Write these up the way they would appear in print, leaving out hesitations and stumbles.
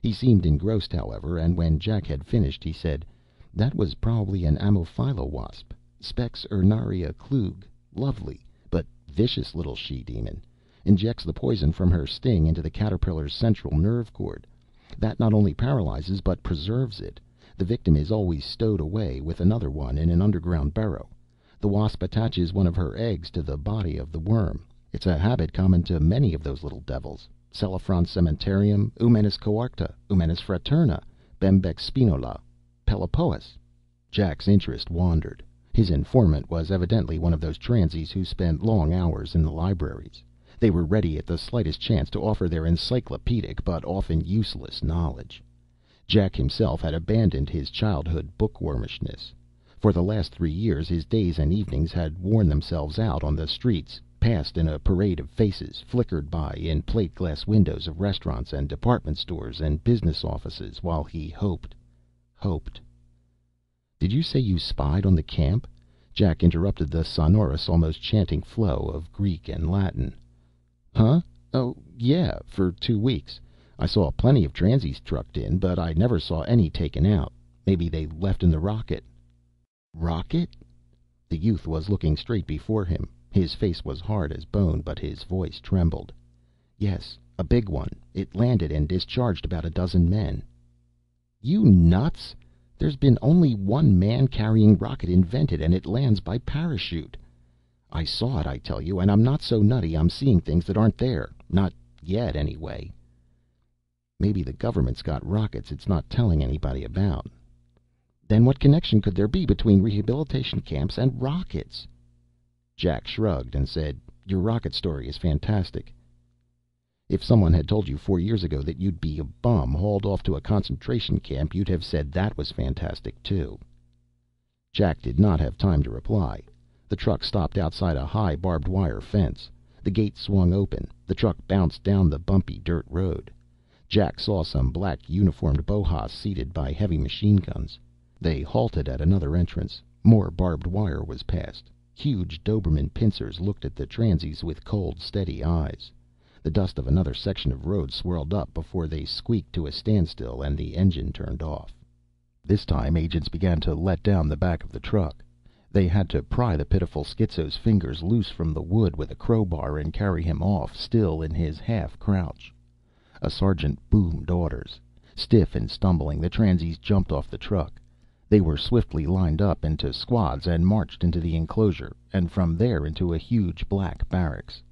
He seemed engrossed, however, and when Jack had finished he said, "That was probably an Ammophila wasp. Specs urnaria klug. Lovely, but vicious little she-demon. Injects the poison from her sting into the caterpillar's central nerve cord. That not only paralyzes, but preserves it. The victim is always stowed away with another one in an underground burrow. The wasp attaches one of her eggs to the body of the worm. It's a habit common to many of those little devils. Cellophron cementarium, Umenis coarcta, Umenis fraterna, Bembex spinola, Pelopoeus." Jack's interest wandered. His informant was evidently one of those transies who spent long hours in the libraries. They were ready at the slightest chance to offer their encyclopedic but often useless knowledge. Jack himself had abandoned his childhood bookwormishness. For the last 3 years his days and evenings had worn themselves out on the streets, passed in a parade of faces, flickered by in plate glass windows of restaurants and department stores and business offices, while he hoped. "Did you say you spied on the camp?" Jack interrupted the sonorous, almost chanting flow of Greek and Latin. "Huh? Oh, yeah, for 2 weeks. I saw plenty of transies trucked in, but I never saw any taken out. Maybe they left in the rocket." "Rocket?" The youth was looking straight before him. His face was hard as bone, but his voice trembled. "Yes, a big one. It landed and discharged about a dozen men." "You nuts? There's been only one man-carrying rocket invented, and it lands by parachute." "I saw it, I tell you, and I'm not so nutty I'm seeing things that aren't there. Not yet, anyway." "Maybe the government's got rockets it's not telling anybody about." "Then what connection could there be between rehabilitation camps and rockets?" Jack shrugged and said, "Your rocket story is fantastic." "If someone had told you 4 years ago that you'd be a bum hauled off to a concentration camp, you'd have said that was fantastic, too." Jack did not have time to reply. The truck stopped outside a high barbed wire fence. The gate swung open. The truck bounced down the bumpy dirt road. Jack saw some black uniformed Bohas seated by heavy machine guns. They halted at another entrance. More barbed wire was passed. Huge Doberman pincers looked at the transies with cold, steady eyes. The dust of another section of road swirled up before they squeaked to a standstill and the engine turned off. This time agents began to let down the back of the truck. They had to pry the pitiful schizo's fingers loose from the wood with a crowbar and carry him off, still in his half crouch. A sergeant boomed orders. Stiff and stumbling, the transies jumped off the truck. They were swiftly lined up into squads and marched into the enclosure, and from there into a huge black barracks.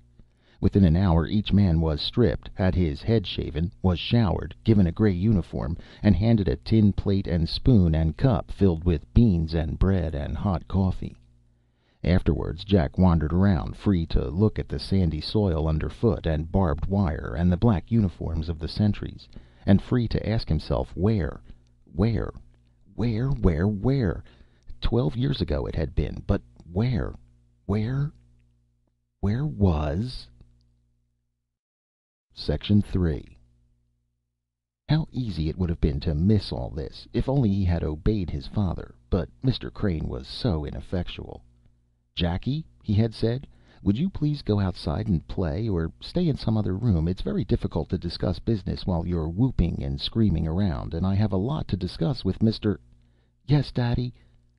Within an hour each man was stripped, had his head shaven, was showered, given a gray uniform, and handed a tin plate and spoon and cup filled with beans and bread and hot coffee. Afterwards Jack wandered around, free to look at the sandy soil underfoot and barbed wire and the black uniforms of the sentries, and free to ask himself where? 12 years ago it had been, but where was... Section 3. How easy it would have been to miss all this, if only he had obeyed his father, but Mr. Crane was so ineffectual. "Jackie," he had said, "would you please go outside and play, or stay in some other room? It's very difficult to discuss business while you're whooping and screaming around, and I have a lot to discuss with Mr. "Yes, Daddy,"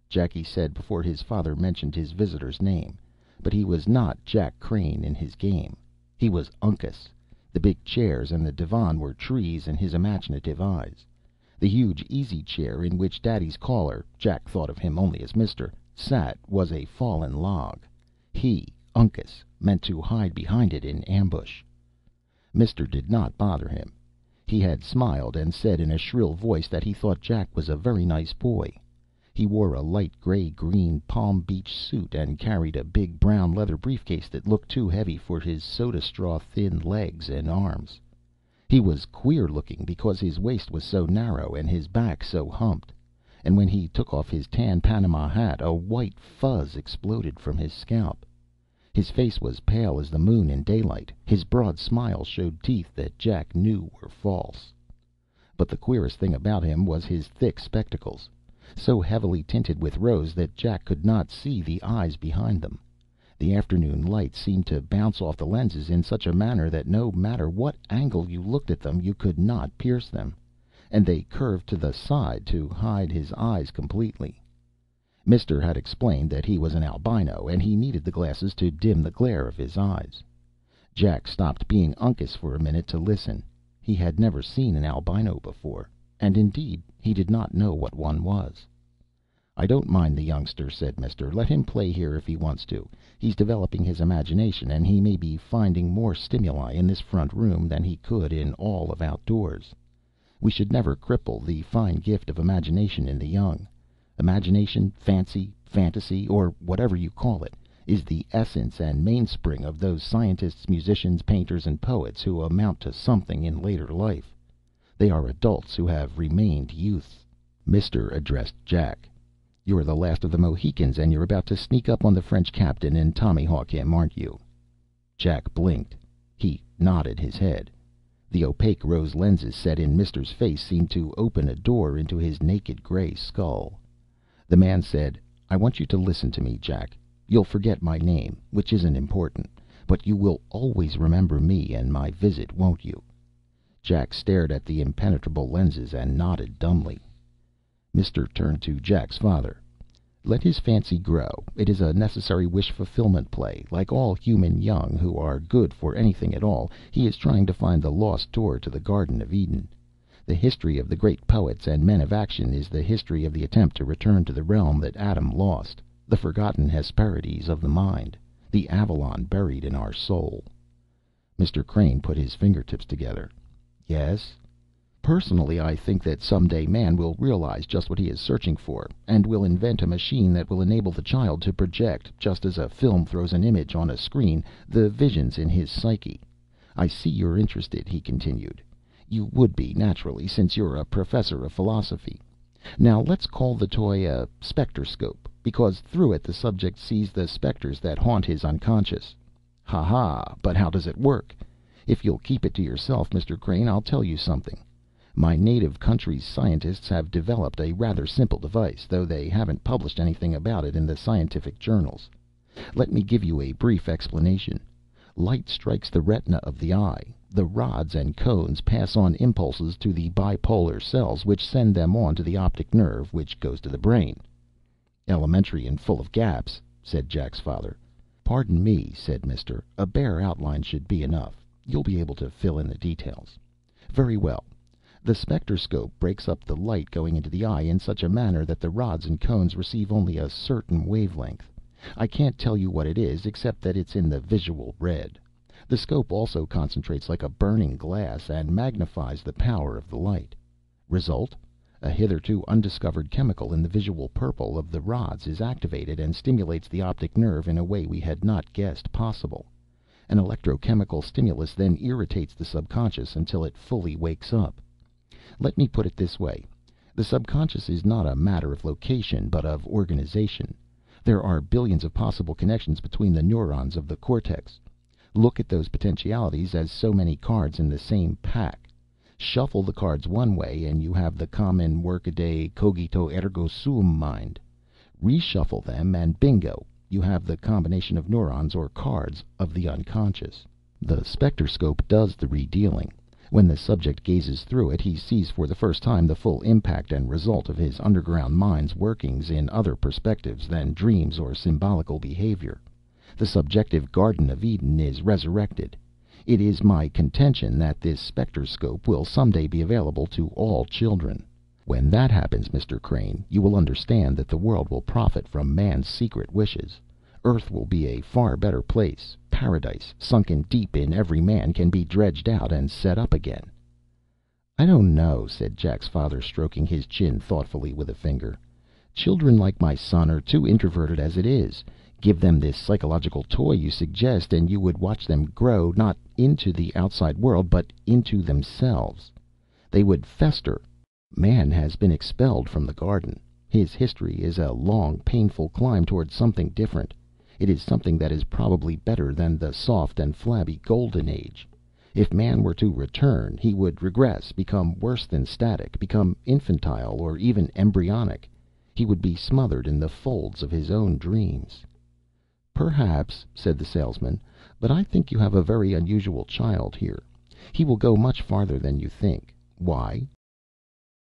Jackie said before his father mentioned his visitor's name. But he was not Jack Crane in his game. He was Uncas. The big chairs and the divan were trees in his imaginative eyes. The huge easy chair in which Daddy's caller, Jack thought of him only as Mr., sat was a fallen log. He, Uncas, meant to hide behind it in ambush. Mr. did not bother him. He had smiled and said in a shrill voice that he thought Jack was a very nice boy. He wore a light gray-green Palm Beach suit and carried a big brown leather briefcase that looked too heavy for his soda-straw-thin legs and arms. He was queer-looking because his waist was so narrow and his back so humped, and when he took off his tan Panama hat a white fuzz exploded from his scalp. His face was pale as the moon in daylight. His broad smile showed teeth that Jack knew were false. But the queerest thing about him was his thick spectacles, so heavily tinted with rose that Jack could not see the eyes behind them. The afternoon light seemed to bounce off the lenses in such a manner that no matter what angle you looked at them you could not pierce them. and they curved to the side to hide his eyes completely. Mister had explained that he was an albino, and he needed the glasses to dim the glare of his eyes. Jack stopped being Uncas for a minute to listen. He had never seen an albino before, and indeed he did not know what one was. "I don't mind the youngster," said Mister. "Let him play here if he wants to. He's developing his imagination, and he may be finding more stimuli in this front room than he could in all of outdoors. We should never cripple the fine gift of imagination in the young. Imagination, fancy, fantasy, or whatever you call it, is the essence and mainspring of those scientists, musicians, painters, and poets who amount to something in later life. They are adults who have remained youths." Mister addressed Jack. "You're the last of the Mohicans, and you're about to sneak up on the French captain and tommyhawk him, aren't you?" Jack blinked. He nodded his head. The opaque rose lenses set in Mister's face seemed to open a door into his naked gray skull. The man said, "I want you to listen to me, Jack. You'll forget my name, which isn't important, but you will always remember me and my visit, won't you?" Jack stared at the impenetrable lenses and nodded dumbly. Mister turned to Jack's father. "Let his fancy grow. It is a necessary wish-fulfillment play. Like all human young who are good for anything at all, he is trying to find the lost door to the Garden of Eden. The history of the great poets and men of action is the history of the attempt to return to the realm that Adam lost, the forgotten Hesperides of the mind, the Avalon buried in our soul." Mr. Crane put his fingertips together. "Yes?" "Personally, I think that some day man will realize just what he is searching for, and will invent a machine that will enable the child to project, just as a film throws an image on a screen, the visions in his psyche. I see you're interested," he continued. "You would be, naturally, since you're a professor of philosophy. Now let's call the toy a specterscope, because through it the subject sees the specters that haunt his unconscious. Ha ha! But how does it work? If you'll keep it to yourself, Mr. Crane, I'll tell you something. My native country's scientists have developed a rather simple device, though they haven't published anything about it in the scientific journals. Let me give you a brief explanation. Light strikes the retina of the eye. The rods and cones pass on impulses to the bipolar cells, which send them on to the optic nerve, which goes to the brain." "Elementary and full of gaps," said Jack's father. "Pardon me," said Mister. "A bare outline should be enough. You'll be able to fill in the details. Very well. The specterscope breaks up the light going into the eye in such a manner that the rods and cones receive only a certain wavelength. I can't tell you what it is, except that it's in the visual red. The scope also concentrates like a burning glass, and magnifies the power of the light. Result: a hitherto undiscovered chemical in the visual purple of the rods is activated and stimulates the optic nerve in a way we had not guessed possible. An electrochemical stimulus then irritates the subconscious until it fully wakes up. Let me put it this way. The subconscious is not a matter of location, but of organization. There are billions of possible connections between the neurons of the cortex. Look at those potentialities as so many cards in the same pack. Shuffle the cards one way, and you have the common workaday cogito ergo sum mind. Reshuffle them, and bingo, you have the combination of neurons or cards of the unconscious. The specterscope does the redealing. When the subject gazes through it, he sees for the first time the full impact and result of his underground mind's workings in other perspectives than dreams or symbolical behavior. The subjective Garden of Eden is resurrected. It is my contention that this specterscope will someday be available to all children. When that happens, Mr. Crane, you will understand that the world will profit from man's secret wishes. Earth will be a far better place. Paradise, sunken deep in every man, can be dredged out and set up again." "I don't know," said Jack's father, stroking his chin thoughtfully with a finger. "Children like my son are too introverted as it is. Give them this psychological toy you suggest, and you would watch them grow, not into the outside world, but into themselves. They would fester. Man has been expelled from the garden. His history is a long, painful climb toward something different. It is something that is probably better than the soft and flabby golden age. If man were to return, he would regress, become worse than static, become infantile or even embryonic. He would be smothered in the folds of his own dreams." "Perhaps," said the salesman, "but I think you have a very unusual child here. He will go much farther than you think. Why?